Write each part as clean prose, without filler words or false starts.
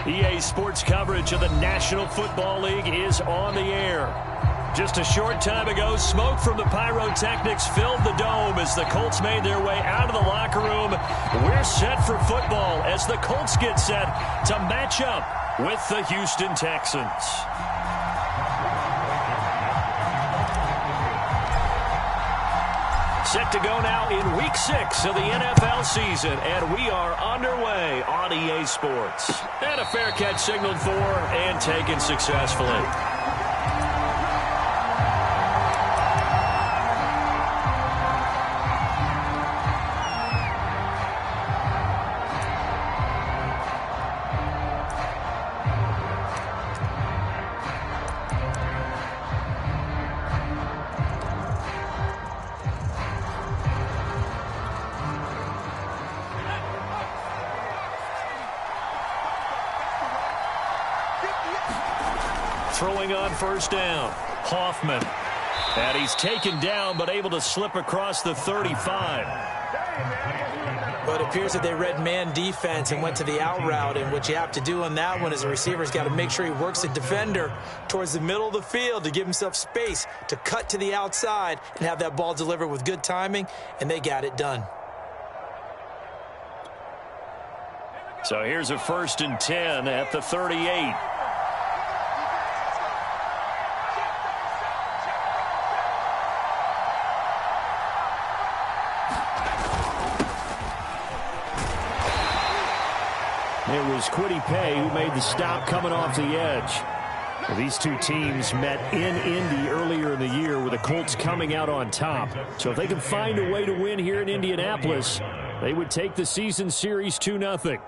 EA Sports coverage of the National Football League is on the air. Just a short time ago, smoke from the pyrotechnics filled the dome as the Colts made their way out of the locker room. We're set for football as the Colts get set to match up with the Houston Texans. Set to go now in week 6 of the NFL season, and we are underway on EA Sports. And a fair catch signaled for and taken successfully. Throwing on first down, Hoffman. And he's taken down, but able to slip across the 35. Well, it appears that they read man defense and went to the out route, and what you have to do on that one is the receiver's got to make sure he works the defender towards the middle of the field to give himself space to cut to the outside and have that ball delivered with good timing, and they got it done. So here's a 1st and 10 at the 38. It was Kwity Paye who made the stop coming off the edge. Well, these two teams met in Indy earlier in the year with the Colts coming out on top. So if they can find a way to win here in Indianapolis, they would take the season series 2-0.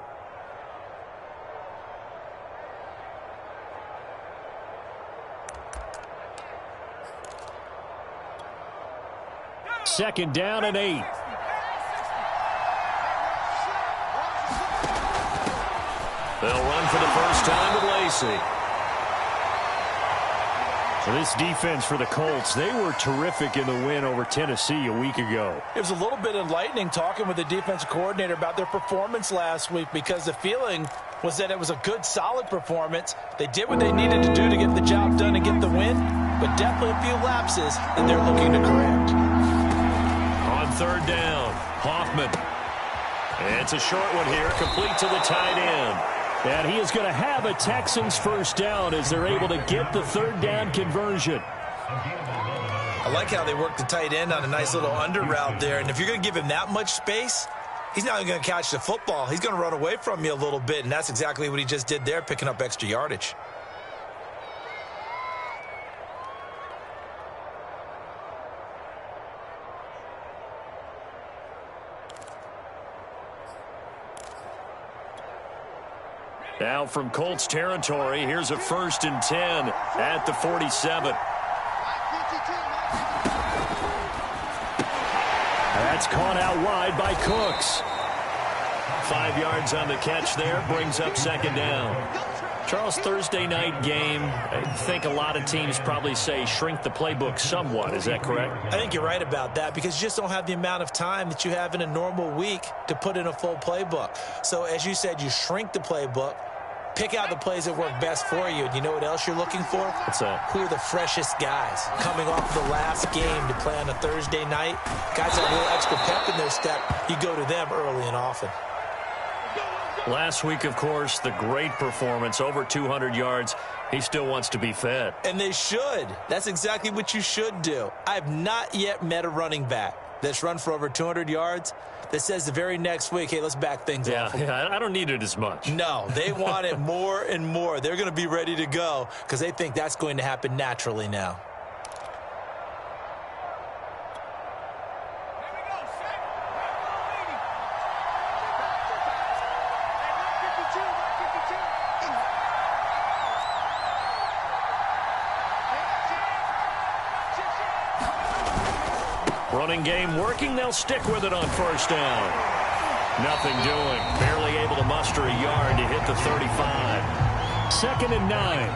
Second down and 8. They'll run for the first time with Lacey. So this defense for the Colts, they were terrific in the win over Tennessee a week ago. It was a little bit enlightening talking with the defensive coordinator about their performance last week, because the feeling was that it was a good, solid performance. They did what they needed to do to get the job done and get the win, but definitely a few lapses that they're looking to correct. On third down, Hoffman. It's a short one here, complete to the tight end. And he is going to have a Texans first down as they're able to get the third down conversion. I like how they work the tight end on a nice little under route there. And if you're going to give him that much space, he's not going to catch the football. He's going to run away from you a little bit, and that's exactly what he just did there, picking up extra yardage. Now from Colts territory, here's a 1st and 10 at the 47. That's caught out wide by Cooks. 5 yards on the catch there, brings up second down. Charles, Thursday night game, I think a lot of teams probably say shrink the playbook somewhat. Is that correct? I think you're right about that, because you just don't have the amount of time that you have in a normal week to put in a full playbook. So as you said, you shrink the playbook, pick out the plays that work best for you. And you know what else you're looking for? What's that? Who are the freshest guys coming off the last game to play on a Thursday night? Guys that have a little extra pep in their step, you go to them early and often. Last week, of course, the great performance, over 200 yards. He still wants to be fed. And they should. That's exactly what you should do. I have not yet met a running back that's run for over 200 yards that says the very next week, hey, let's back things off. Yeah, I don't need it as much. No, they want it more and more. They're going to be ready to go because they think that's going to happen naturally now. Running game working. They'll stick with it on first down. Nothing doing. Barely able to muster a yard to hit the 35. 2nd and 9.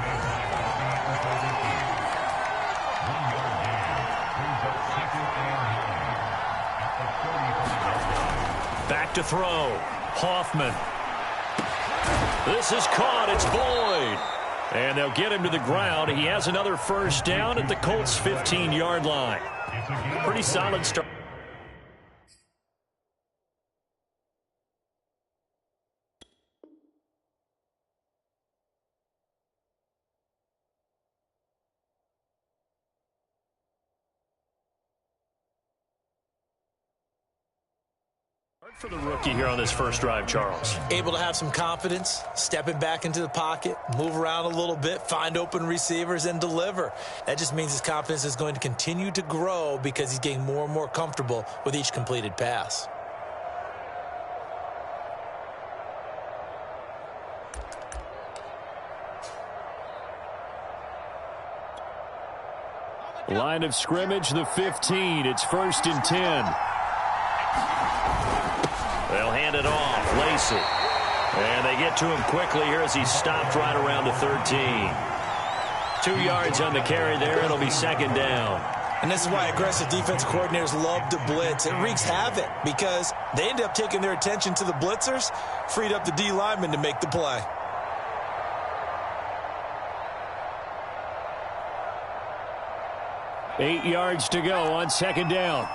Back to throw. Hoffman. This is caught. It's Boyd. And they'll get him to the ground. He has another first down at the Colts' 15-yard line. Pretty solid start. For the rookie here on this first drive, Charles. Able to have some confidence, stepping back into the pocket, move around a little bit, find open receivers, and deliver. That just means his confidence is going to continue to grow because he's getting more and more comfortable with each completed pass. Line of scrimmage, the 15. It's 1st and 10. They'll hand it off. Lacey. And they get to him quickly here as he's stopped right around the 13. 2 yards on the carry there. It'll be 2nd down. And this is why aggressive defense coordinators love to blitz. It wreaks havoc because they end up taking their attention to the blitzers, freed up the D lineman to make the play. Eight yards to go on 2nd down.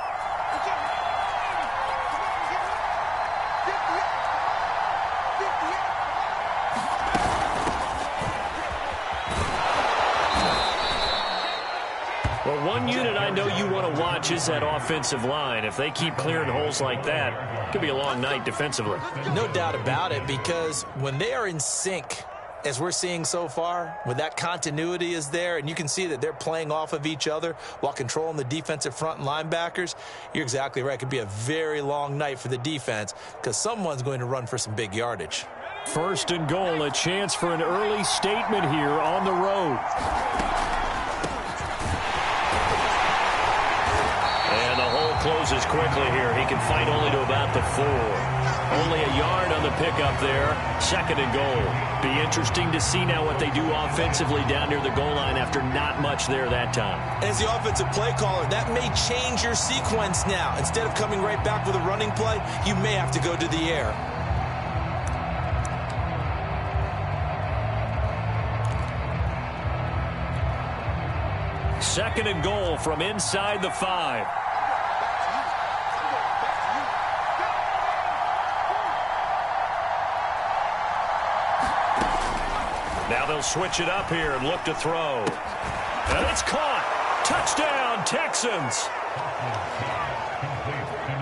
Well, one unit I know you want to watch is that offensive line. If they keep clearing holes like that, it could be a long night defensively. No doubt about it, because when they are in sync, as we're seeing so far, when that continuity is there and you can see that they're playing off of each other while controlling the defensive front and linebackers, you're exactly right. It could be a very long night for the defense because someone's going to run for some big yardage. 1st and goal, a chance for an early statement here on the road. And the hole closes quickly here. He can fight only to about the 4. Only a yard on the pickup there. 2nd and goal. Be interesting to see now what they do offensively down near the goal line after not much there that time. As the offensive play caller, that may change your sequence now. Instead of coming right back with a running play, you may have to go to the air. Second and goal from inside the 5. Now they'll switch it up here and look to throw. And it's caught. Touchdown, Texans.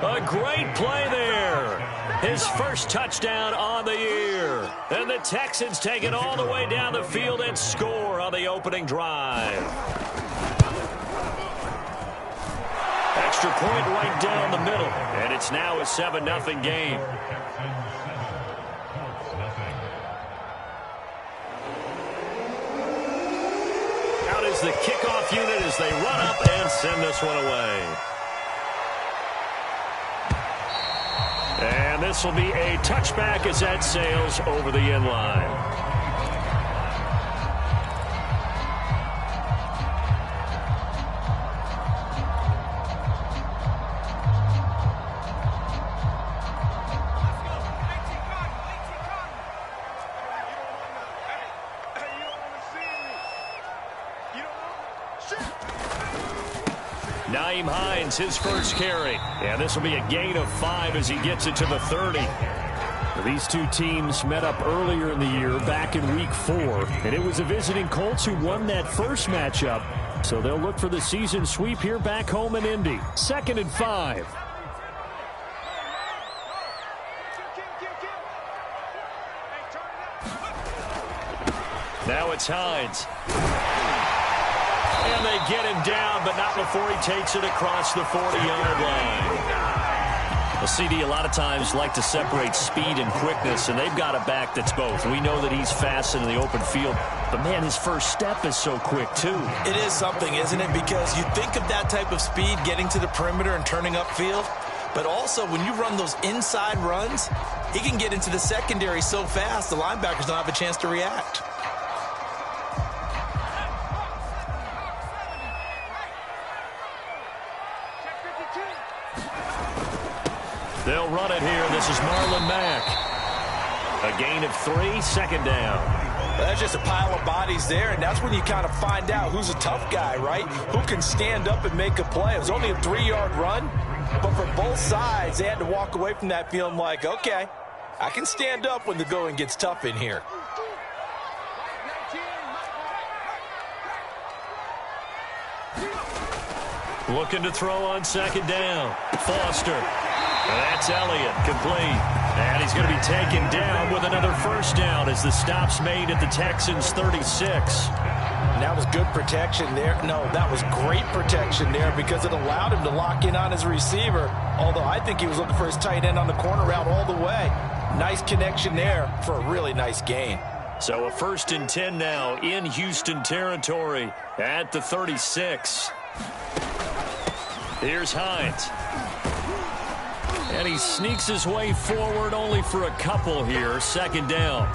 A great play there. His first touchdown on the year. And the Texans take it all the way down the field and score on the opening drive. Extra point right down the middle. And it's now a 7-0 game. Out is the kickoff unit as they run up and send this one away. And this will be a touchback as that sails over the end line. His first carry, and this will be a gain of 5 as he gets it to the 30. These two teams met up earlier in the year back in week 4, and it was the visiting Colts who won that first matchup, so they'll look for the season sweep here back home in Indy. 2nd and 5. Now it's Hines. And they get him down, but not before he takes it across the 40-yard line. Well, CD, a lot of times like to separate speed and quickness, and they've got a back that's both. We know that he's fast in the open field, but, man, his first step is so quick, too. It is something, isn't it? Because you think of that type of speed getting to the perimeter and turning upfield, but also when you run those inside runs, he can get into the secondary so fast the linebackers don't have a chance to react. They'll run it here. This is Marlon Mack. A gain of 3, second down. That's just a pile of bodies there, and that's when you kind of find out who's a tough guy, right? Who can stand up and make a play. It was only a 3-yard run, but for both sides, they had to walk away from that feeling like, okay, I can stand up when the going gets tough in here. Looking to throw on second down. Foster. That's Elliott, complete. And he's going to be taken down with another first down as the stop's made at the Texans' 36. And that was good protection there. No, that was great protection there because it allowed him to lock in on his receiver, although I think he was looking for his tight end on the corner route all the way. Nice connection there for a really nice gain. So a 1st and 10 now in Houston territory at the 36. Here's Hines. And he sneaks his way forward only for a couple here. Second down.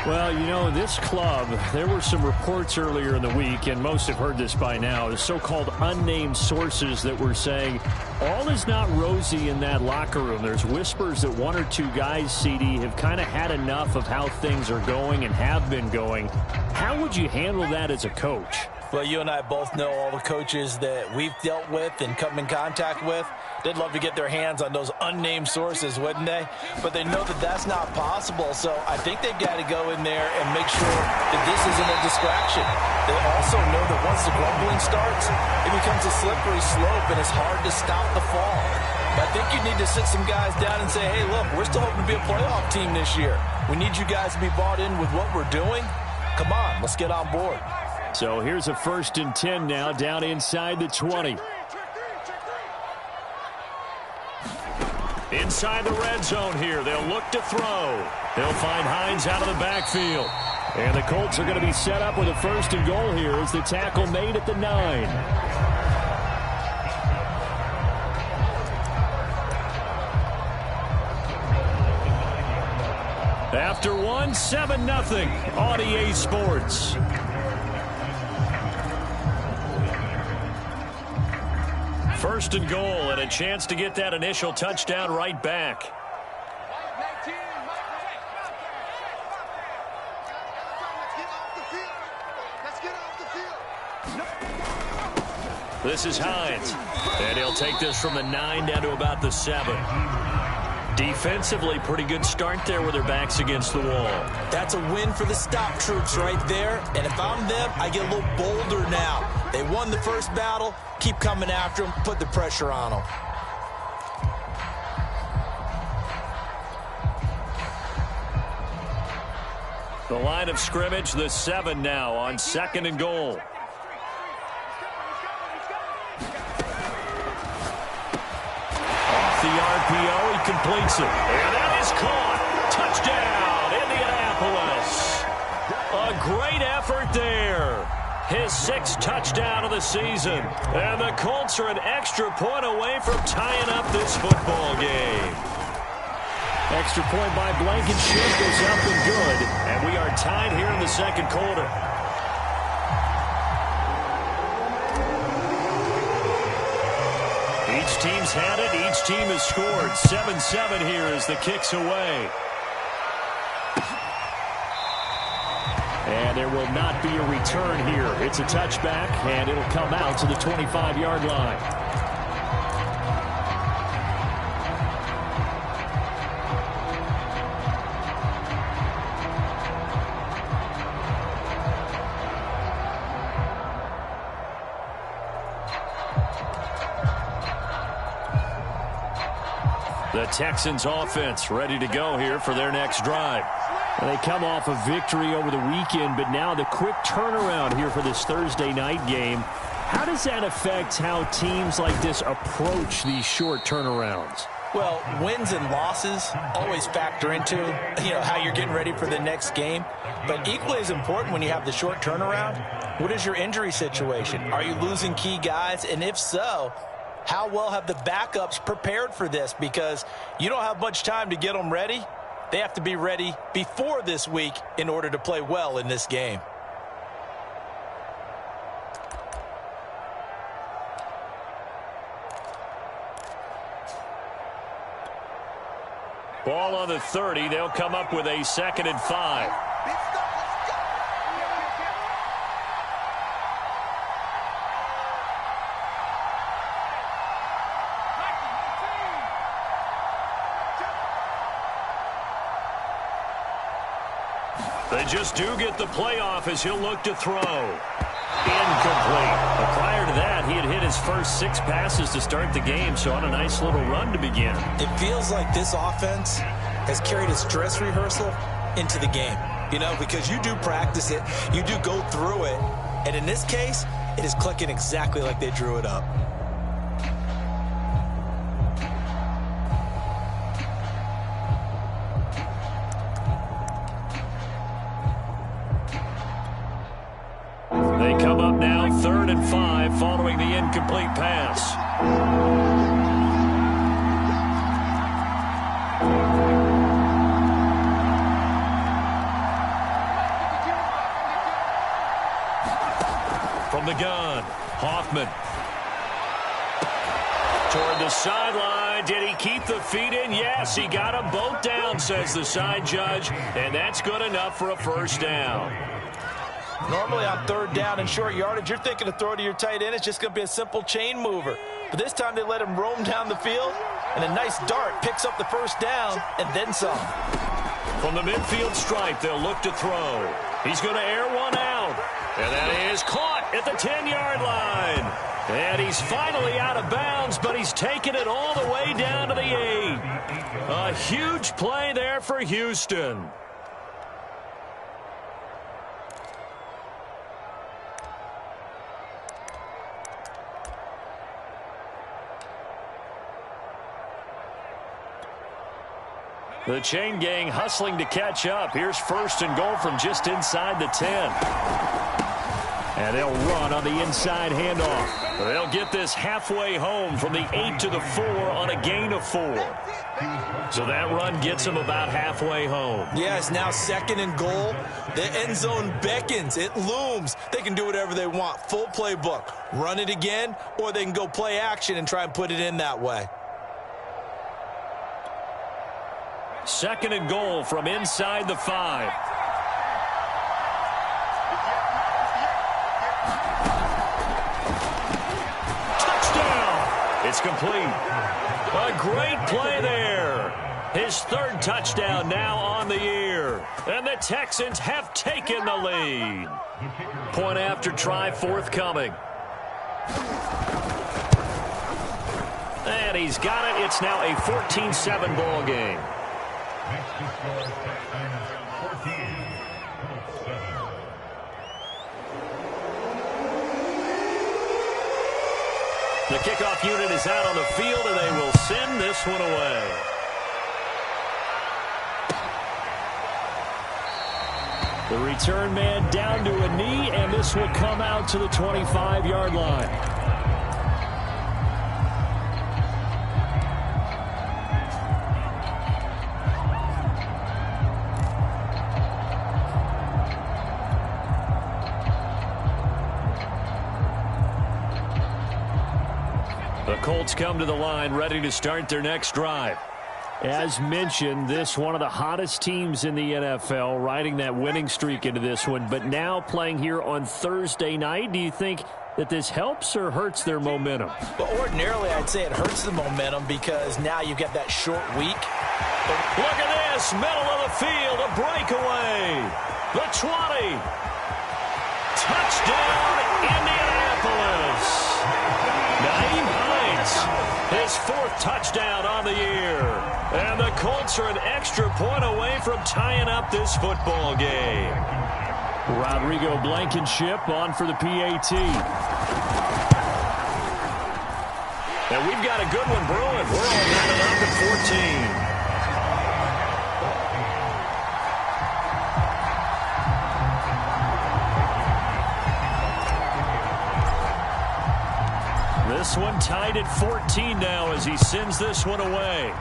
Well, you know, this club, there were some reports earlier in the week, and most have heard this by now, the so-called unnamed sources that were saying all is not rosy in that locker room. There's whispers that 1 or 2 guys, CD, have kind of had enough of how things are going and have been going. How would you handle that as a coach? Well, you and I both know all the coaches that we've dealt with and come in contact with. They'd love to get their hands on those unnamed sources, wouldn't they? But they know that that's not possible, so I think they've got to go in there and make sure that this isn't a distraction. They also know that once the grumbling starts, it becomes a slippery slope, and it's hard to stop the fall. But I think you need to sit some guys down and say, hey, look, we're still hoping to be a playoff team this year. We need you guys to be bought in with what we're doing. Come on, let's get on board. So here's a 1st and 10 now down inside the 20. Inside the red zone here. They'll look to throw. They'll find Hines out of the backfield. And the Colts are going to be set up with a 1st and goal here as the tackle made at the 9. After 1, 7-0 on EA Sports. First and goal and a chance to get that initial touchdown right back. This is Hines. And he'll take this from the 9 down to about the 7. Defensively, pretty good start there with their backs against the wall. That's a win for the stop troops right there. And if I'm them, I get a little bolder now. They won the first battle. Keep coming after them. Put the pressure on them. The line of scrimmage, the 7 now on 2nd and goal. Off the RPO, he completes it. And that is caught. Touchdown, Indianapolis. A great effort there. His 6th touchdown of the season. And the Colts are an extra point away from tying up this football game. Extra point by Blankenship is up and good. And we are tied here in the 2nd quarter. Each team's had it. Each team has scored. 7-7 here as the kick's away. And there will not be a return here. It's a touchback, and it'll come out to the 25-yard line. The Texans offense ready to go here for their next drive. They come off a victory over the weekend, but now the quick turnaround here for this Thursday night game. How does that affect how teams like this approach these short turnarounds? Well, wins and losses always factor into, how you're getting ready for the next game. But equally as important when you have the short turnaround, what is your injury situation? Are you losing key guys? And if so, how well have the backups prepared for this? Because you don't have much time to get them ready. They have to be ready before this week in order to play well in this game. Ball on the 30. They'll come up with a 2nd and 5. They just do get the playoff as he'll look to throw. Incomplete. But prior to that, he had hit his first 6 passes to start the game, so on a nice little run to begin. It feels like this offense has carried its dress rehearsal into the game. You know, because you do practice it, you do go through it, and in this case, it is clicking exactly like they drew it up. They come up now 3rd and 5 following the incomplete pass. From the gun, Hoffman. Toward the sideline. Did he keep the feet in? Yes, he got them both down, says the side judge, and that's good enough for a first down. Normally on 3rd down and short yardage, you're thinking to throw to your tight end. It's just going to be a simple chain mover. But this time they let him roam down the field, and a nice dart picks up the first down and then some. From the midfield stripe, they'll look to throw. He's going to air one out. And that is caught at the 10-yard line. And he's finally out of bounds, but he's taken it all the way down to the 8. A huge play there for Houston. The chain gang hustling to catch up. Here's 1st and goal from just inside the 10. And they'll run on the inside handoff. They'll get this halfway home from the 8 to the 4 on a gain of 4. So that run gets them about halfway home. Yeah, it's now 2nd and goal. The end zone beckons. It looms. They can do whatever they want. Full playbook. Run it again, or they can go play action and try and put it in that way. 2nd and goal from inside the 5. Touchdown! It's complete. A great play there. His 3rd touchdown now on the year. And the Texans have taken the lead. Point after try forthcoming. And he's got it. It's now a 14-7 ball game. The kickoff unit is out on the field, and they will send this one away. The return man down to a knee, and this will come out to the 25-yard line. The Colts come to the line ready to start their next drive. As mentioned, this one of the hottest teams in the NFL, riding that winning streak into this one, but now playing here on Thursday night. Do you think that this helps or hurts their momentum? Well, ordinarily, I'd say it hurts the momentum because now you've got that short week. Look at this, middle of the field, a breakaway. The 20. Touchdown, Indianapolis. Naeem Hines, his 4th touchdown on the year. And the Colts are an extra point away from tying up this football game. Rodrigo Blankenship on for the PAT. And we've got a good one brewing. We're all knotted up at 14. This one tied at 14 now as he sends this one away.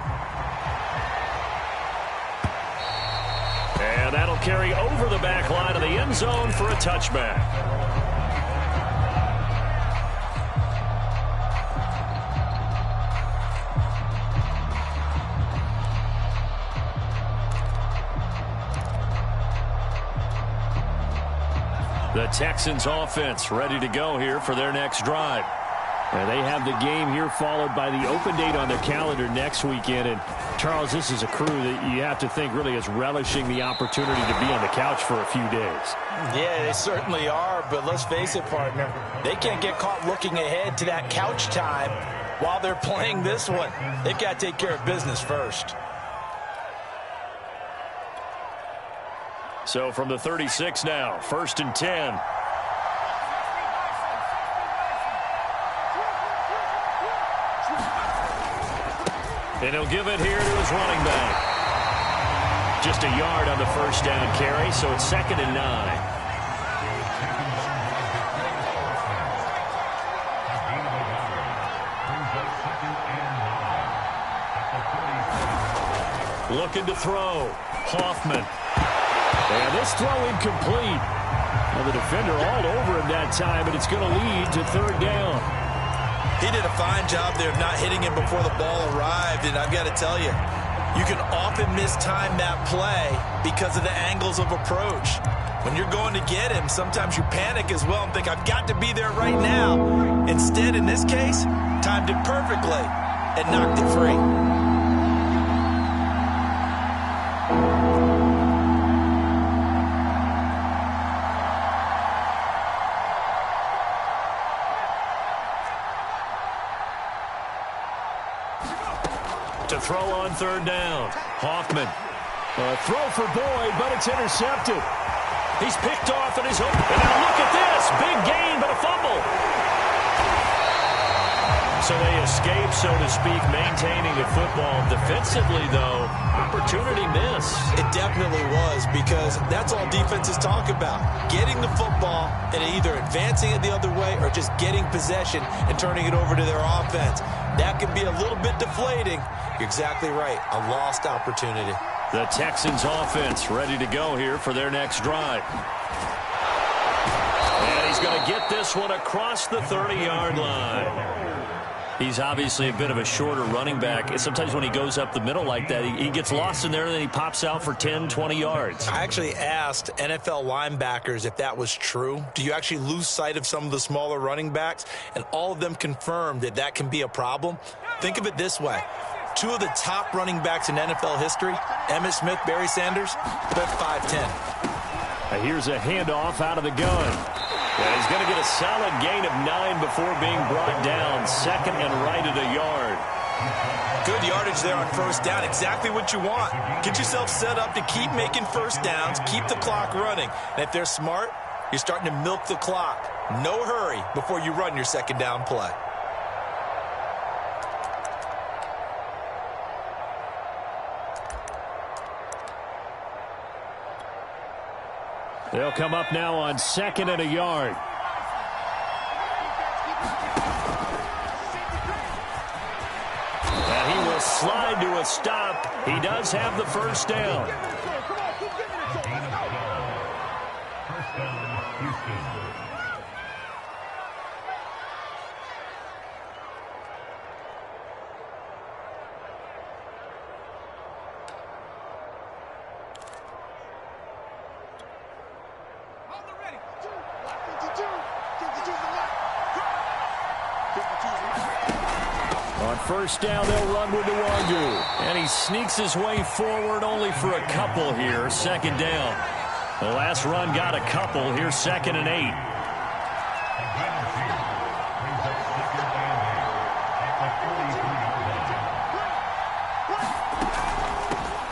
And that'll carry over the back line of the end zone for a touchback. The Texans offense ready to go here for their next drive. And they have the game here followed by the open date on their calendar next weekend. And, Charles, this is a crew that you have to think really is relishing the opportunity to be on the couch for a few days. Yeah, they certainly are. But let's face it, partner, they can't get caught looking ahead to that couch time while they're playing this one. They've got to take care of business first. So from the 36 now, 1st and 10. And he'll give it here to his running back. Just a yard on the first down carry, so it's 2nd and 9. Looking to throw. Hoffman. And this throw incomplete. Well, the defender all over him that time, but it's going to lead to 3rd down. He did a fine job there of not hitting him before the ball arrived, and I've got to tell you, you can often mistime that play because of the angles of approach. When you're going to get him, sometimes you panic as well and think, I've got to be there right now. Instead, in this case, timed it perfectly and knocked it free. To throw on 3rd down. Hoffman. A throw for Boyd, but it's intercepted. He's picked off and he's open. And now look at this. Big gain, but a fumble. So they escape, so to speak, maintaining the football. Defensively, though, opportunity miss. It definitely was, because that's all defenses talk about. Getting the football and either advancing it the other way or just getting possession and turning it over to their offense. That can be a little bit deflating. You're exactly right. A lost opportunity. The Texans offense ready to go here for their next drive. And he's going to get this one across the 30-yard line. He's obviously a bit of a shorter running back. Sometimes when he goes up the middle like that, he gets lost in there and then he pops out for 10, 20 yards. I actually asked NFL linebackers if that was true. Do you actually lose sight of some of the smaller running backs? And all of them confirmed that that can be a problem. Think of it this way. 2 of the top running backs in NFL history, Emmitt Smith, Barry Sanders, both 5'10". Here's a handoff out of the gun. And he's going to get a solid gain of 9 before being brought down. 2nd and right at a yard. Good yardage there on 1st down. Exactly what you want. Get yourself set up to keep making 1st downs, keep the clock running. And if they're smart, you're starting to milk the clock. No hurry before you run your 2nd down play. They'll come up now on 2nd and a yard. And he will slide to a stop. He does have the 1st down. On 1st down, they'll run with Nwangu. And he sneaks his way forward only for a couple here. 2nd down. The last run got a couple. Here's 2nd and 8.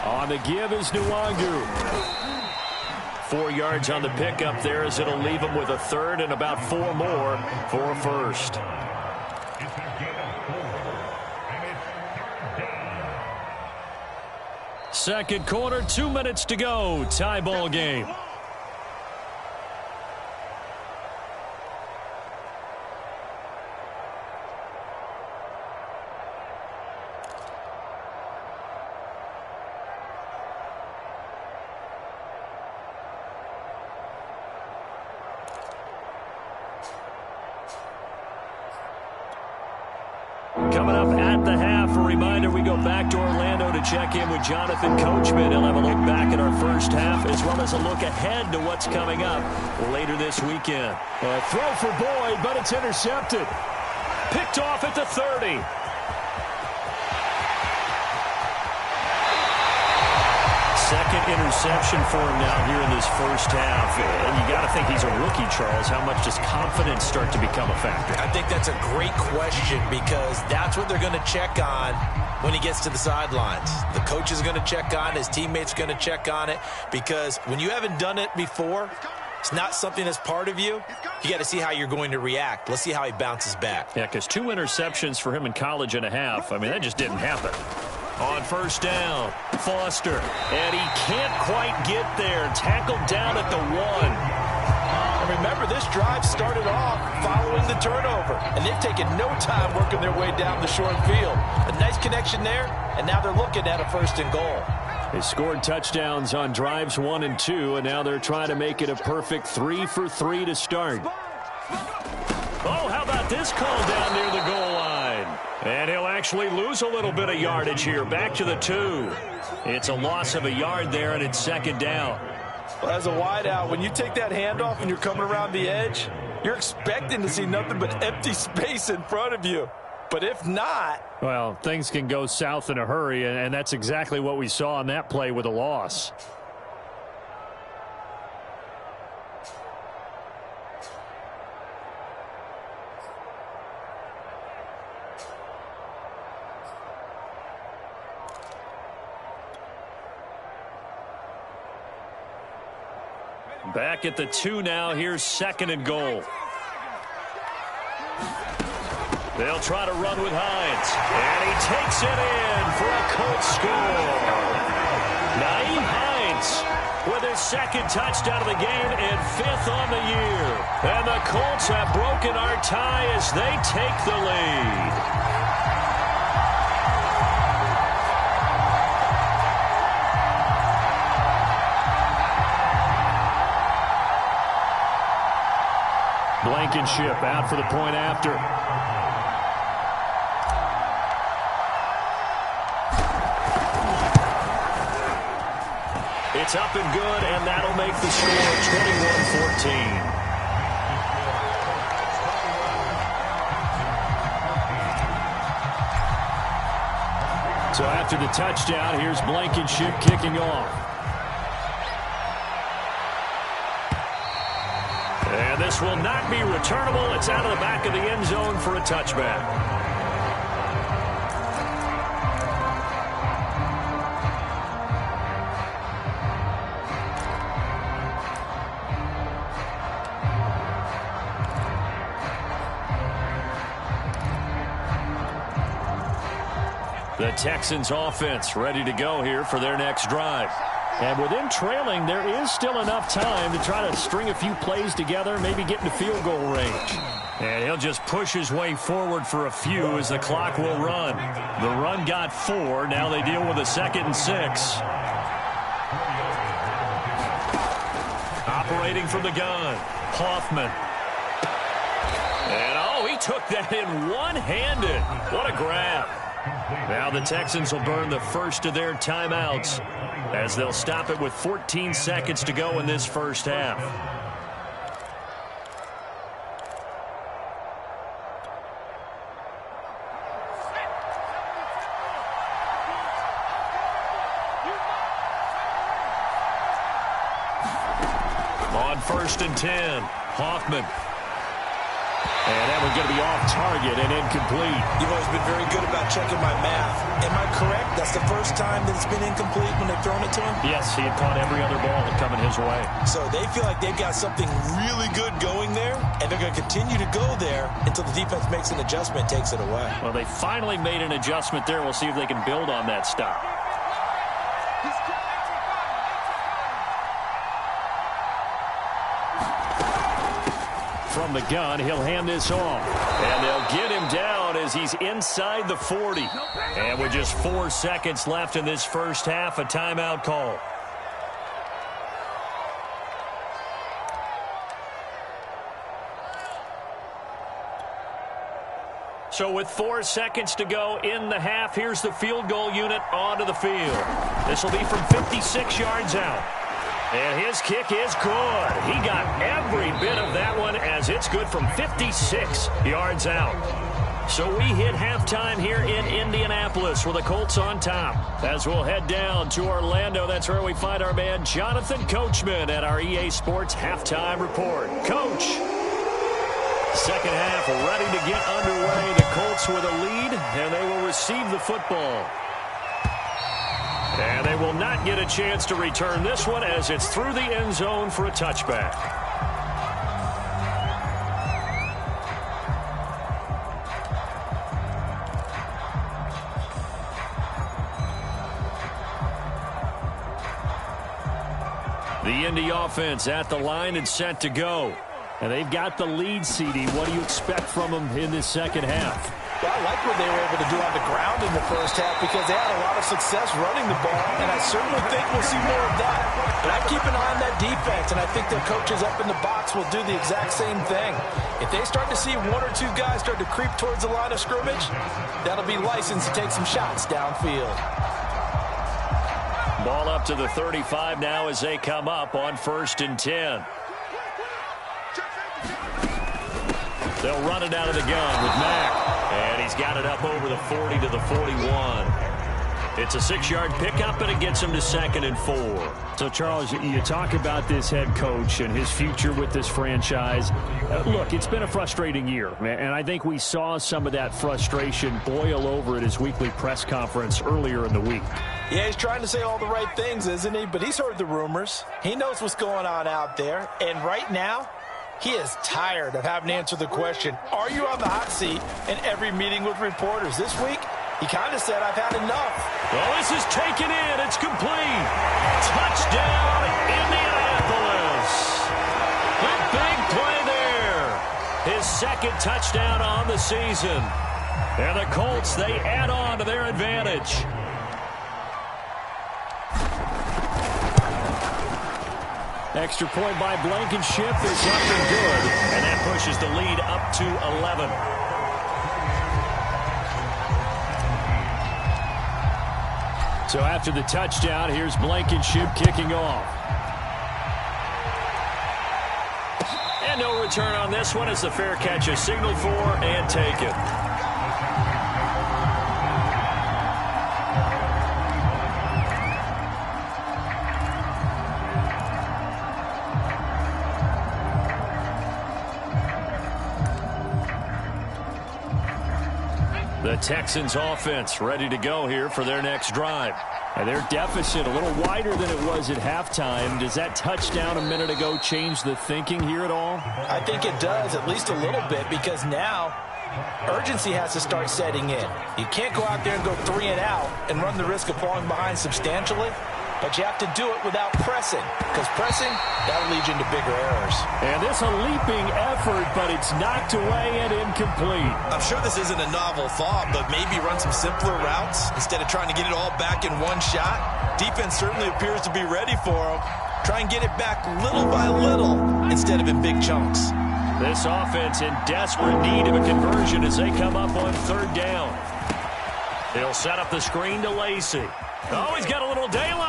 On the give is Nwangu. 4 yards on the pickup there, as it'll leave him with a 3rd and about 4 more for a 1st. Second quarter, 2 minutes to go. Tie ball game. Coming up at the half, a reminder we go back to Orlando to check in with Jonathan Coachman. He'll have a look back at our first half as well as a look ahead to what's coming up later this weekend. Throw for Boyd, but it's intercepted. Picked off at the 30. Second interception for him now here in this first half. And you got to think he's a rookie, Charles. How much does confidence start to become a factor? I think that's a great question because that's what they're going to check on when he gets to the sidelines. The coach is going to check on it. His teammates are going to check on it because when you haven't done it before, it's not something that's part of you. You got to see how you're going to react. Let's see how he bounces back. Yeah, because 2 interceptions for him in college and a half. I mean, that just didn't happen. On first down, Foster. And he can't quite get there. Tackled down at the 1. And remember, this drive started off following the turnover. And they've taken no time working their way down the short field. A nice connection there, and now they're looking at a 1st and goal. They scored touchdowns on drives 1 and 2, and now they're trying to make it a perfect 3 for 3 to start. Oh, how about this call down near the goal line? And he'll actually lose a little bit of yardage here. Back to the 2. It's a loss of a yard there, and it's 2nd down. Well, as a wideout, when you take that handoff and you're coming around the edge, you're expecting to see nothing but empty space in front of you. But if not... Well, things can go south in a hurry, and that's exactly what we saw on that play with a loss. Back at the 2 now. Here's 2nd and goal. They'll try to run with Hines. And he takes it in for a Colts score. Nyheim Hines with his 2nd touchdown of the game and 5th on the year. And the Colts have broken our tie as they take the lead. Blankenship out for the point after. It's up and good, and that'll make the score 21-14. So after the touchdown, here's Blankenship kicking off. And this will not be returnable. It's out of the back of the end zone for a touchback. The Texans offense ready to go here for their next drive. And with them trailing, there is still enough time to try to string a few plays together, maybe get into field goal range. And he'll just push his way forward for a few as the clock will run. The run got 4. Now they deal with a 2nd and 6. Operating from the gun, Hoffman. And, oh, he took that in one-handed. What a grab. Now the Texans will burn the first of their timeouts as they'll stop it with 14 seconds to go in this first half. On 1st and 10, Hoffman. And that one's going to be off target and incomplete. You've always been very good about checking my math. Am I correct? That's the first time that it's been incomplete when they've thrown it to him? Yes, he had caught every other ball coming his way. So they feel like they've got something really good going there, and they're going to continue to go there until the defense makes an adjustment, takes it away. Well, they finally made an adjustment there. We'll see if they can build on that stop. From the gun, he'll hand this off. And they'll get him down as he's inside the 40. And with just 4 seconds left in this first half, a timeout call. So with 4 seconds to go in the half, here's the field goal unit onto the field. This will be from 56 yards out. And his kick is good. He got every bit of that one as it's good from 56 yards out. So we hit halftime here in Indianapolis with the Colts on top. As we'll head down to Orlando, that's where we find our man Jonathan Coachman at our EA Sports Halftime Report. Coach, second half ready to get underway. The Colts with a lead, and they will receive the football. And they will not get a chance to return this one as it's through the end zone for a touchback. The Indy offense at the line and set to go. And they've got the lead, CD. What do you expect from them in this second half? Well, I like what they were able to do on the ground in the first half because they had a lot of success running the ball, and I certainly think we'll see more of that. But I keep an eye on that defense, and I think their coaches up in the box will do the exact same thing. If they start to see 1 or 2 guys start to creep towards the line of scrimmage, that'll be licensed to take some shots downfield. Ball up to the 35 now as they come up on 1st and 10. They'll run it out of the gun with Mack. And he's got it up over the 40 to the 41. It's a 6-yard pickup, and it gets him to 2nd and 4. So, Charles, you talk about this head coach and his future with this franchise. Look, it's been a frustrating year, and I think we saw some of that frustration boil over at his weekly press conference earlier in the week. Yeah, he's trying to say all the right things, isn't he? But he's heard the rumors. He knows what's going on out there. And right now, he is tired of having to answer the question, are you on the hot seat in every meeting with reporters? This week, he kind of said, I've had enough. Well, this is taken in. It's complete. Touchdown, Indianapolis. A big play there. His 2nd touchdown on the season. And the Colts, they add on to their advantage. Extra point by Blankenship is up and good. And that pushes the lead up to 11. So after the touchdown, here's Blankenship kicking off. And no return on this one as the fair catch is signaled for and taken. The Texans offense ready to go here for their next drive. And their deficit a little wider than it was at halftime. Does that touchdown a minute ago change the thinking here at all? I think it does, at least a little bit, because now urgency has to start setting in. You can't go out there and go 3 and out and run the risk of falling behind substantially. But you have to do it without pressing, because pressing, that'll lead you into bigger errors. And this a leaping effort, but it's knocked away and incomplete. I'm sure this isn't a novel thought, but maybe run some simpler routes instead of trying to get it all back in one shot. Defense certainly appears to be ready for him. Try and get it back little by little instead of in big chunks. This offense in desperate need of a conversion as they come up on 3rd down. He'll set up the screen to Lacy. Oh, he's got a little daylight.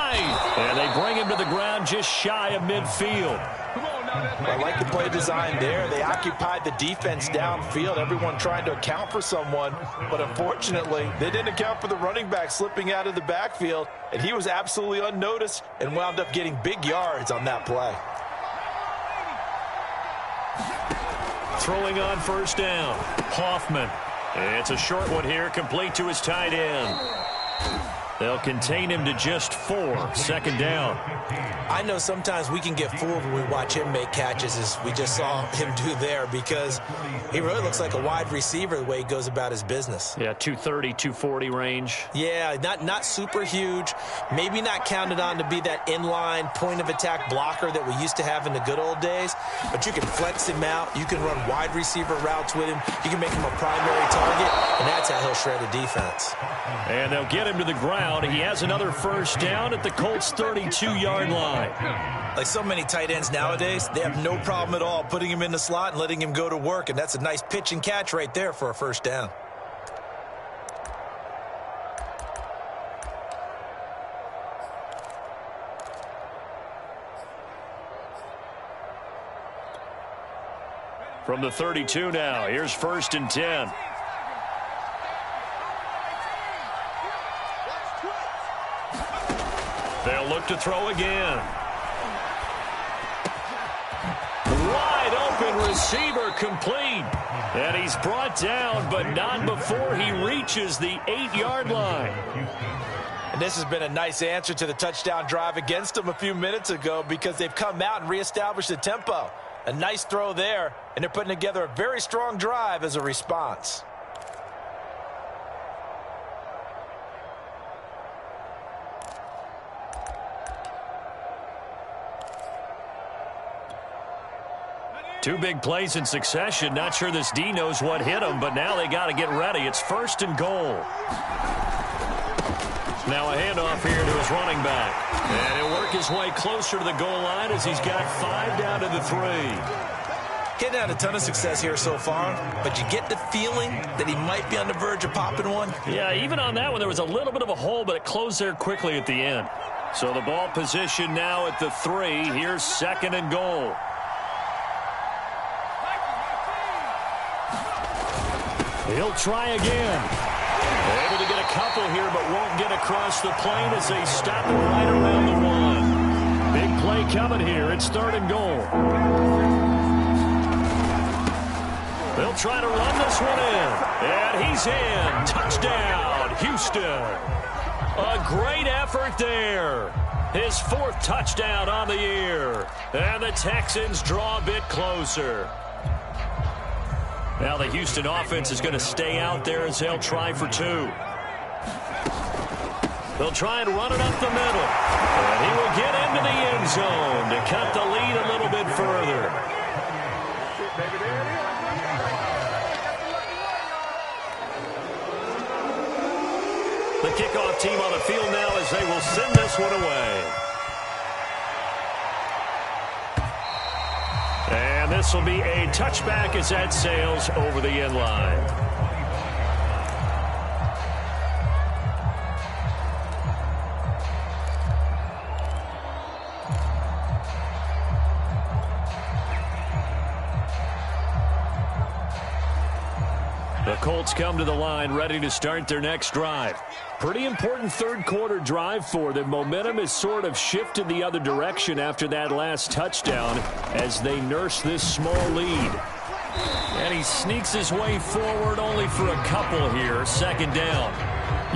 And they bring him to the ground just shy of midfield. I like the play design there. They occupied the defense downfield, everyone trying to account for someone. But unfortunately, they didn't account for the running back slipping out of the backfield. And he was absolutely unnoticed and wound up getting big yards on that play. Throwing on 1st down, Hoffman. It's a short one here, complete to his tight end. They'll contain him to just 4. 2nd down. I know sometimes we can get fooled when we watch him make catches, as we just saw him do there, because he really looks like a wide receiver the way he goes about his business. Yeah, 230, 240 range. Yeah, not super huge. Maybe not counted on to be that inline point-of-attack blocker that we used to have in the good old days, but you can flex him out. You can run wide receiver routes with him. You can make him a primary target, and that's how he'll shred a defense. And they'll get him to the ground. He has another 1st down at the Colts' 32-yard line. Like so many tight ends nowadays, they have no problem at all putting him in the slot and letting him go to work, and that's a nice pitch and catch right there for a 1st down. From the 32 now, here's 1st and 10. They'll look to throw again. Wide open receiver complete. And he's brought down, but not before he reaches the 8-yard line. And this has been a nice answer to the touchdown drive against them a few minutes ago because they've come out and reestablished the tempo. A nice throw there, and they're putting together a very strong drive as a response. Two big plays in succession. Not sure this D knows what hit him, but now they got to get ready. It's 1st and goal. Now a handoff here to his running back. And he'll work his way closer to the goal line as he's got 5 down to the 3. Hitting out a ton of success here so far, but you get the feeling that he might be on the verge of popping one. Yeah, even on that one, there was a little bit of a hole, but it closed there quickly at the end. So the ball position now at the 3. Here's 2nd and goal. He'll try again. Able to get a couple here, but won't get across the plane as they stop it right around the 1. Big play coming here. It's 3rd and goal. They'll try to run this one in. And he's in. Touchdown, Houston. A great effort there. His 4th touchdown on the year. And the Texans draw a bit closer. Now the Houston offense is going to stay out there as they'll try for 2. They'll try and run it up the middle. And he will get into the end zone to cut the lead a little bit further. The kickoff team on the field now as they will send this one away. And this will be a touchback as that sails over the end line. The Colts come to the line ready to start their next drive. Pretty important 3rd quarter drive for them. Momentum has sort of shifted the other direction after that last touchdown as they nurse this small lead. And he sneaks his way forward only for a couple here. 2nd down.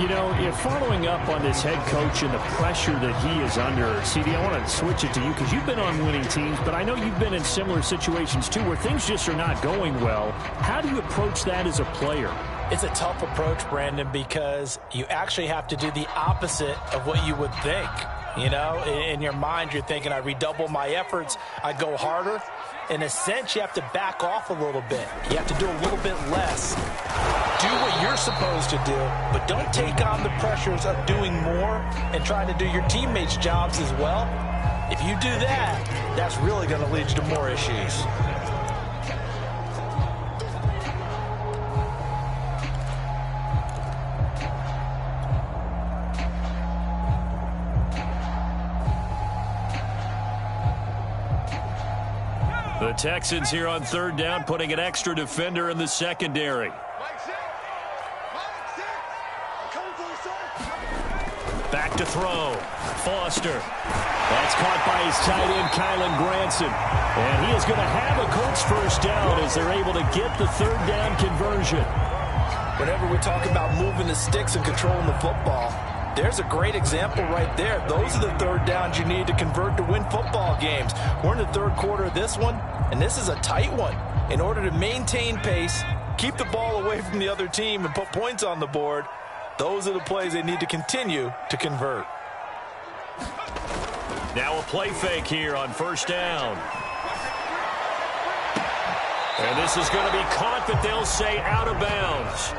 You know, following up on this head coach and the pressure that he is under, CD, I want to switch it to you because you've been on winning teams, but I know you've been in similar situations too where things just are not going well. How do you approach that as a player? It's a tough approach, Brandon, because you actually have to do the opposite of what you would think. You know, in your mind, you're thinking, I redouble my efforts, I go harder. In a sense, you have to back off a little bit. You have to do a little bit less. Do what you're supposed to do, but don't take on the pressures of doing more and trying to do your teammates' jobs as well. If you do that, that's really going to lead you to more issues. The Texans here on 3rd down, putting an extra defender in the secondary. Back to throw. Foster. That's caught by his tight end, Kylan Granson. And he is going to have a Colts 1st down as they're able to get the 3rd down conversion. Whenever we talk about moving the sticks and controlling the football, there's a great example right there. Those are the 3rd downs you need to convert to win football games. We're in the 3rd quarter of this one, and this is a tight one. In order to maintain pace, keep the ball away from the other team, and put points on the board, those are the plays they need to continue to convert. Now a play fake here on 1st down. And this is going to be caught, but they'll say out of bounds.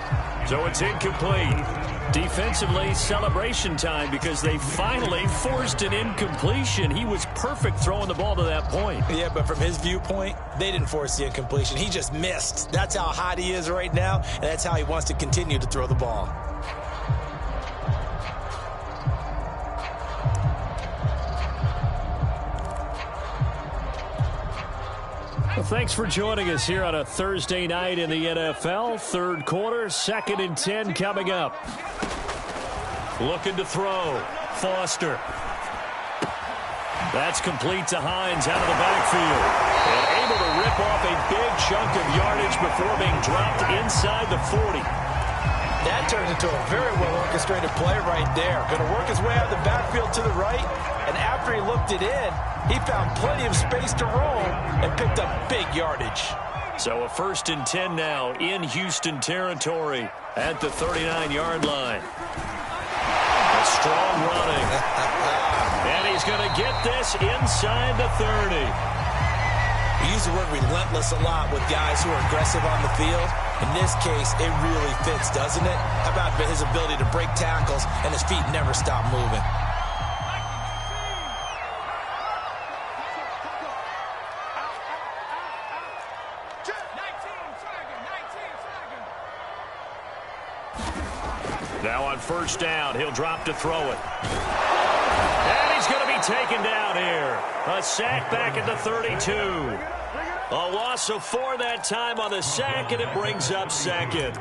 So it's incomplete. Defensively, celebration time because they finally forced an incompletion. He was perfect throwing the ball to that point. Yeah, but from his viewpoint, they didn't force the incompletion. He just missed. That's how hot he is right now, and that's how he wants to continue to throw the ball. Well, thanks for joining us here on a Thursday night in the NFL. Third quarter, 2nd and 10 coming up. Looking to throw. Foster. That's complete to Hines out of the backfield. And able to rip off a big chunk of yardage before being dropped inside the 40. That turned into a very well-orchestrated play right there. Going to work his way out of the backfield to the right, and after he looked it in, he found plenty of space to roam and picked up big yardage. So a 1st and 10 now in Houston territory at the 39-yard line. A strong running. And he's going to get this inside the 30. We use the word relentless a lot with guys who are aggressive on the field. In this case, it really fits, doesn't it? How about his ability to break tackles and his feet never stop moving? Now on 1st down, he'll drop to throw it. And he's going to be taken down here. A sack back at the 32. A loss of 4 that time on the sack, and it brings up 2nd.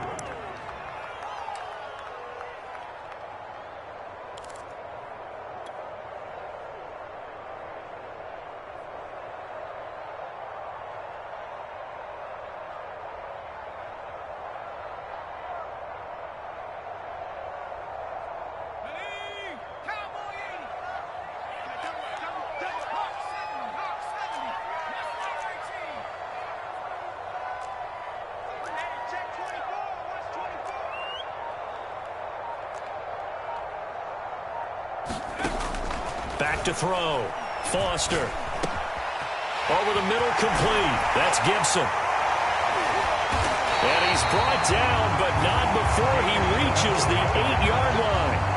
Back to throw. Foster. Over the middle, complete. That's Gibson. And he's brought down, but not before he reaches the 8-yard line.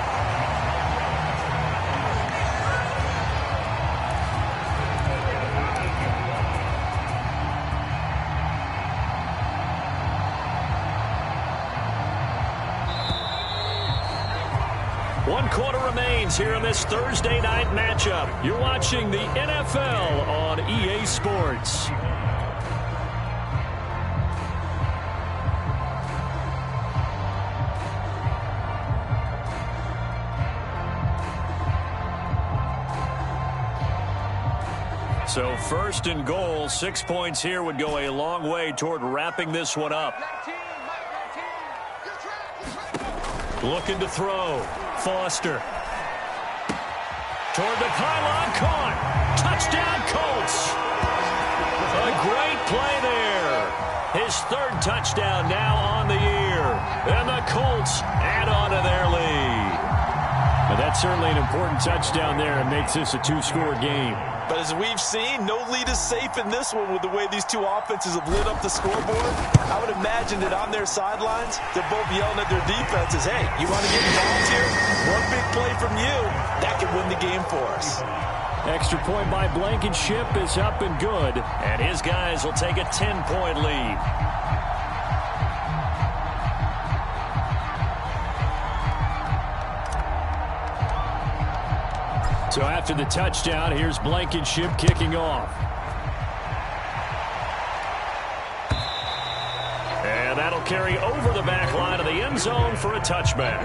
One quarter remains here in this Thursday night matchup. You're watching the NFL on EA Sports. So 1st and goal, 6 points here would go a long way toward wrapping this one up. Looking to throw. Foster. Toward the pylon, caught. Touchdown, Colts. A great play there. His 3rd touchdown now on the year. And the Colts add on to their lead. Well, that's certainly an important touchdown there. It makes this a 2-score game. But as we've seen, no lead is safe in this one with the way these two offenses have lit up the scoreboard. I would imagine that on their sidelines, they're both yelling at their defenses, hey, you want to get involved here? One big play from you, that could win the game for us. Extra point by Blankenship is up and good. And his guys will take a 10-point lead. So after the touchdown, here's Blankenship kicking off. And that'll carry over the back line of the end zone for a touchback.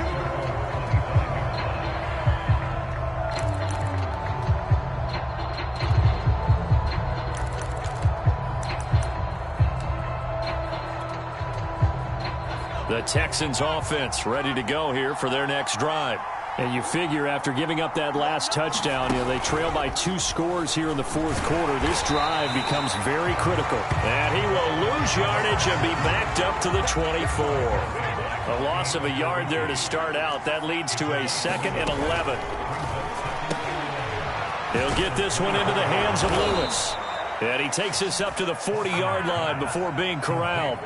The Texans offense ready to go here for their next drive. And you figure after giving up that last touchdown, they trail by 2 scores here in the 4th quarter. This drive becomes very critical. And he will lose yardage and be backed up to the 24. A loss of a yard there to start out. That leads to a 2nd and 11. He'll get this one into the hands of Lewis. And he takes this up to the 40-yard line before being corralled.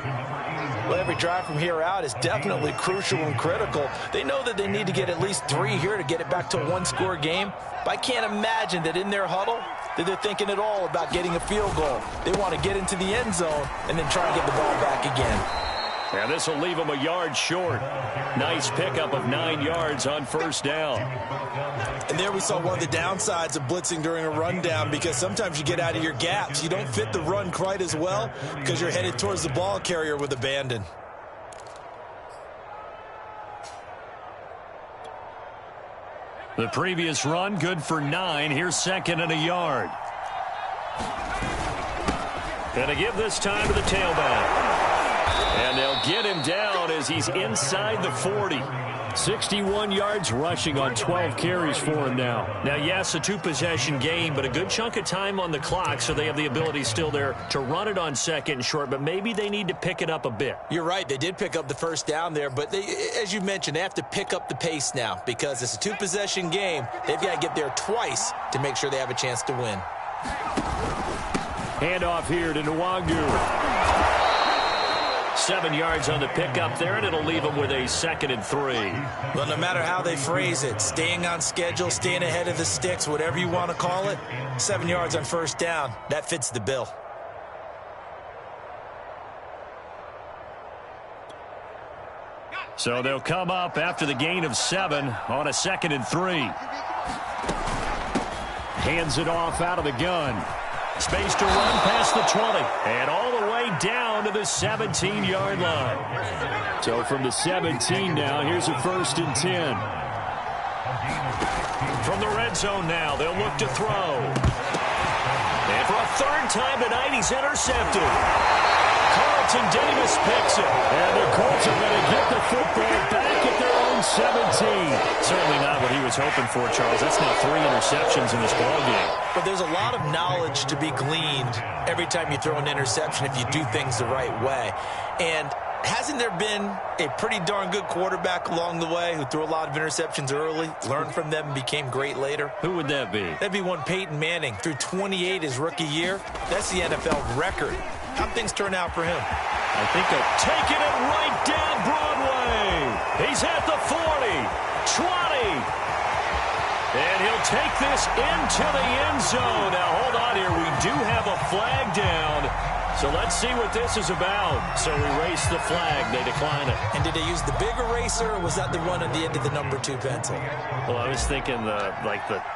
Well, every drive from here out is definitely crucial and critical. They know that they need to get at least 3 here to get it back to a 1-score game. But I can't imagine that in their huddle that they're thinking at all about getting a field goal. They want to get into the end zone and then try and get the ball back again. And this will leave him a yard short. Nice pickup of 9 yards on first down. And there we saw one of the downsides of blitzing during a rundown, because sometimes you get out of your gaps. You don't fit the run quite as well because you're headed towards the ball carrier with abandon. The previous run, good for 9. Here's 2nd and a yard. And to give this time to the tailback. And they'll get him down as he's inside the 40. 61 yards rushing on 12 carries for him now. Now, yes, a 2-possession game, but a good chunk of time on the clock, so they have the ability still there to run it on 2nd and short, but maybe they need to pick it up a bit. You're right. They did pick up the first down there, but as you mentioned, they have to pick up the pace now because it's a 2-possession game. They've got to get there twice to make sure they have a chance to win. Handoff here to Nwangu. 7 yards on the pickup there, and it'll leave them with a 2nd and 3. Well, no matter how they phrase it, staying on schedule, staying ahead of the sticks, whatever you want to call it, 7 yards on first down, that fits the bill. So they'll come up after the gain of 7 on a 2nd and 3. Hands it off out of the gun. Space to run past the 20 and all the way down to the 17-yard line. So from the 17 now, here's a 1st and 10. From the red zone now, they'll look to throw. And for a 3rd time tonight, he's intercepted. Carlton Davis picks it. And the Colts are going to get the football back at their own 17. Certainly not what he was hoping for, Charles. That's now 3 interceptions in this ballgame. But there's a lot of knowledge to be gleaned every time you throw an interception if you do things the right way. And hasn't there been a pretty darn good quarterback along the way who threw a lot of interceptions early, learned from them, and became great later? Who would that be? That'd be one Peyton Manning. Threw 28 his rookie year. That's the NFL record. How'd things turn out for him? I think taking it right down Broadway. He's at the 40, 20. And he'll take this into the end zone. Now, hold on here. We do have a flag down. So let's see what this is about. So we race the flag. They decline it. And did they use the big eraser, or was that the one at the end of the number 2 pencil? Well, I was thinking the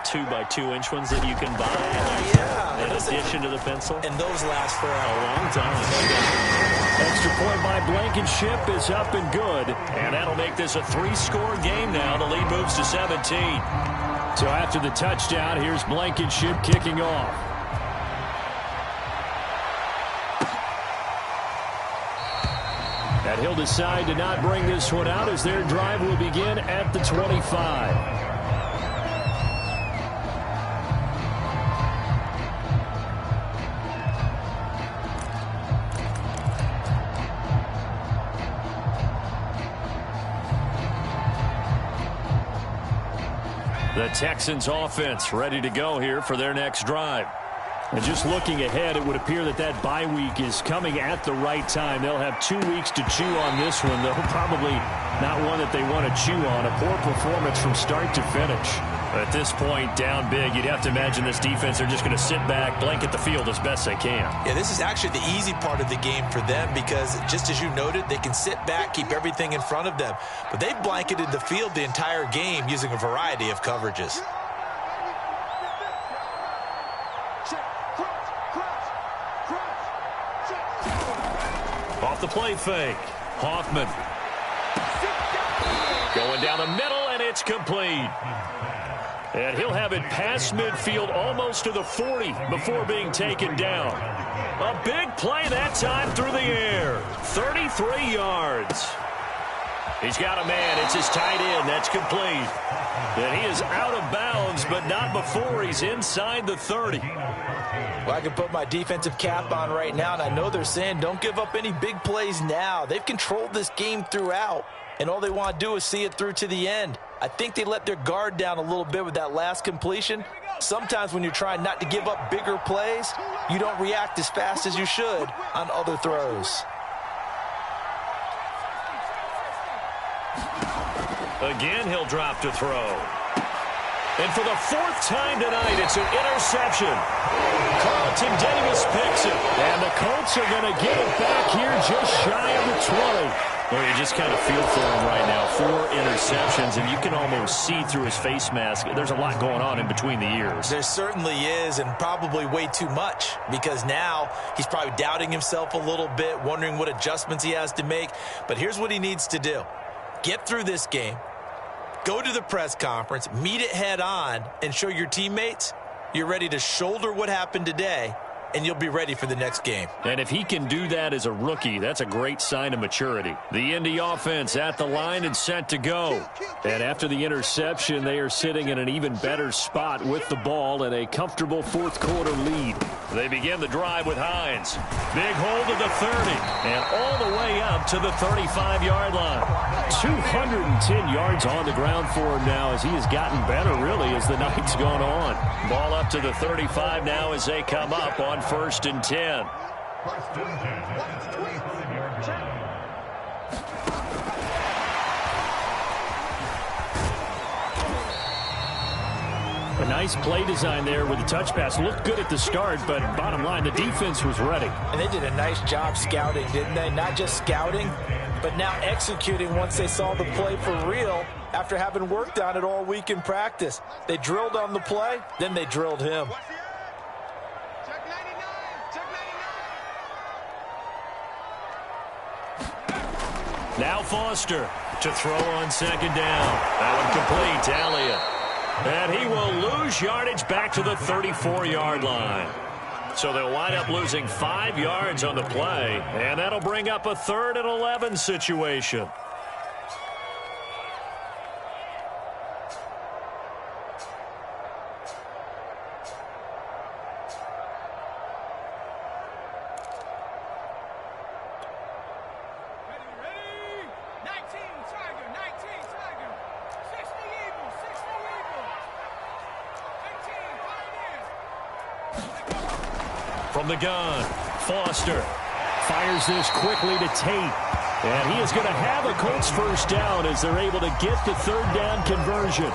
2-by-2-inch ones that you can buy. Yeah. In addition to the pencil. And those last for a long time. Extra point by Blankenship is up and good. And that'll make this a 3-score game now. The lead moves to 17. So after the touchdown, here's Blankenship kicking off. And he'll decide to not bring this one out as their drive will begin at the 25. The Texans offense ready to go here for their next drive. And just looking ahead, it would appear that bye week is coming at the right time. They'll have 2 weeks to chew on this one, though probably not one that they want to chew on. A poor performance from start to finish. At this point, down big, you'd have to imagine this defense, they're just going to sit back, blanket the field as best they can. Yeah, this is actually the easy part of the game for them because, just as you noted, they can sit back, keep everything in front of them. But they've blanketed the field the entire game using a variety of coverages. Off the play fake. Hoffman. Going down the middle, and it's complete. And he'll have it past midfield almost to the 40 before being taken down. A big play that time through the air. 33 yards. He's got a man. It's his tight end. That's complete. And he is out of bounds, but not before he's inside the 30. Well, I can put my defensive cap on right now, and I know they're saying don't give up any big plays now. They've controlled this game throughout, and all they want to do is see it through to the end. I think they let their guard down a little bit with that last completion. Sometimes when you're trying not to give up bigger plays, you don't react as fast as you should on other throws. Again, he'll drop to throw. And for the 4th time tonight, it's an interception. Carlton Davis picks it. And the Colts Colts are going to get it back here just shy of the 20. Well, you just kind of feel for him right now. 4 interceptions, and you can almost see through his face mask. There's a lot going on in between the ears. There certainly is, and probably way too much, because now he's probably doubting himself a little bit, wondering what adjustments he has to make. But here's what he needs to do. Get through this game, go to the press conference, meet it head on, and show your teammates you're ready to shoulder what happened today, and you'll be ready for the next game. And if he can do that as a rookie, that's a great sign of maturity. The Indy offense at the line and set to go. And after the interception, they are sitting in an even better spot with the ball and a comfortable fourth quarter lead. They begin the drive with Hines. Big hold to the 30 and all the way up to the 35-yard line. 210 yards on the ground for him now as he has gotten better, really, as the night's gone on. Ball up to the 35 now as they come up on 1st and 10. A nice play design there with the touch pass. Looked good at the start, but bottom line, the defense was ready. And they did a nice job scouting, didn't they? Not just scouting, but now executing once they saw the play for real after having worked on it all week in practice. They drilled on the play, then they drilled him. Now Foster to throw on 2nd down. That one complete to Elliott. And he will lose yardage back to the 34-yard line. So they'll wind up losing 5 yards on the play, and that'll bring up a 3rd and 11 situation. From the gun, Foster fires this quickly to Tate. And he is going to have a Colts 1st down as they're able to get the 3rd down conversion.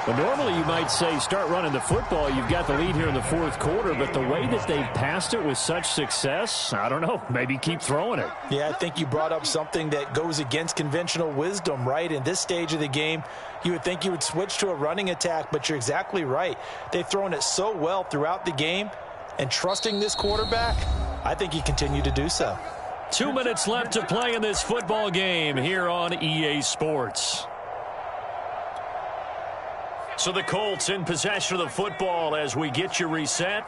But normally you might say start running the football. You've got the lead here in the 4th quarter. But the way that they've passed it with such success, I don't know, maybe keep throwing it. Yeah, I think you brought up something that goes against conventional wisdom, right? In this stage of the game, you would think you would switch to a running attack, but you're exactly right. They've thrown it so well throughout the game. And trusting this quarterback, I think he continued to do so. 2 minutes left to play in this football game here on EA Sports. So the Colts in possession of the football as we get you reset.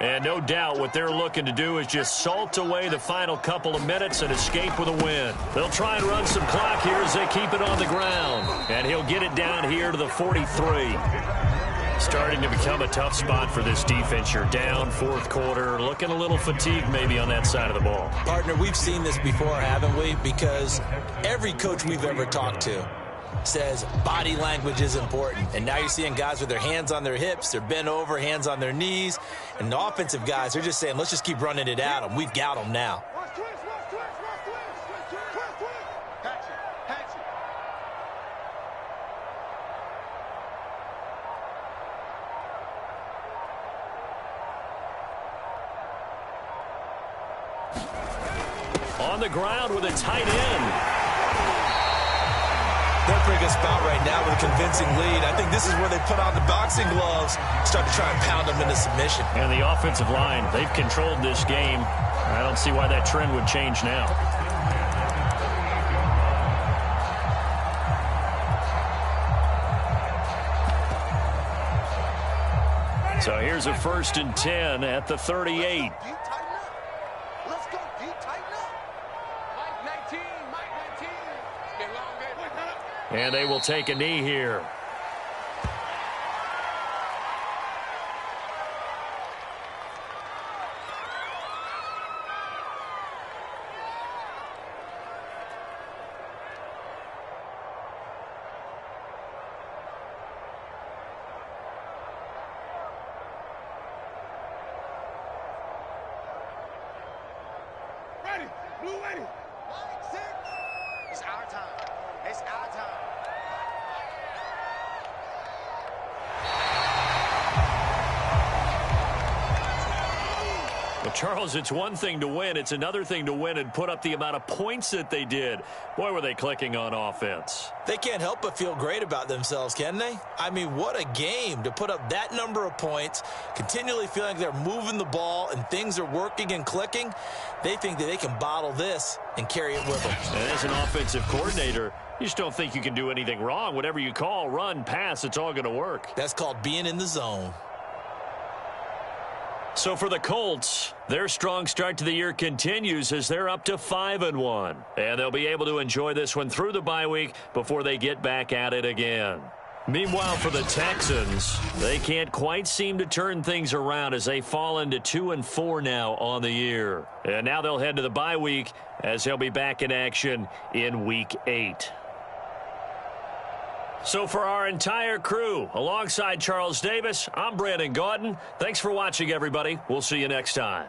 And no doubt what they're looking to do is just salt away the final couple of minutes and escape with a win. They'll try and run some clock here as they keep it on the ground. And he'll get it down here to the 43. Starting to become a tough spot for this defense. You're down 4th quarter, looking a little fatigued maybe on that side of the ball. Partner, we've seen this before, haven't we? Because every coach we've ever talked to says body language is important. And now you're seeing guys with their hands on their hips, they're bent over, hands on their knees. And the offensive guys, they're just saying, let's just keep running it at them. We've got them now. On the ground with a tight end. They're in a pretty good spot right now with a convincing lead. I think this is where they put on the boxing gloves, start to try and pound them into submission. And the offensive line, they've controlled this game. I don't see why that trend would change now. So here's a 1st and 10 at the 38. And they will take a knee here. Ready, blue ready. It's our time. It's our time. The Well, Charles, it's one thing to win. It's another thing to win and put up the amount of points that they did. Boy, were they clicking on offense. They can't help but feel great about themselves, can they? I mean, what a game to put up that number of points, continually feeling like they're moving the ball and things are working and clicking. They think that they can bottle this and carry it with them. And as an offensive coordinator, you just don't think you can do anything wrong. Whatever you call, run, pass, it's all going to work. That's called being in the zone. So for the Colts, their strong start to the year continues as they're up to 5-1. And they'll be able to enjoy this one through the bye week before they get back at it again. Meanwhile, for the Texans, they can't quite seem to turn things around as they fall into 2-4 now on the year. And now they'll head to the bye week as they'll be back in action in week 8. So for our entire crew, alongside Charles Davis, I'm Brandon Gaudin. Thanks for watching, everybody. We'll see you next time.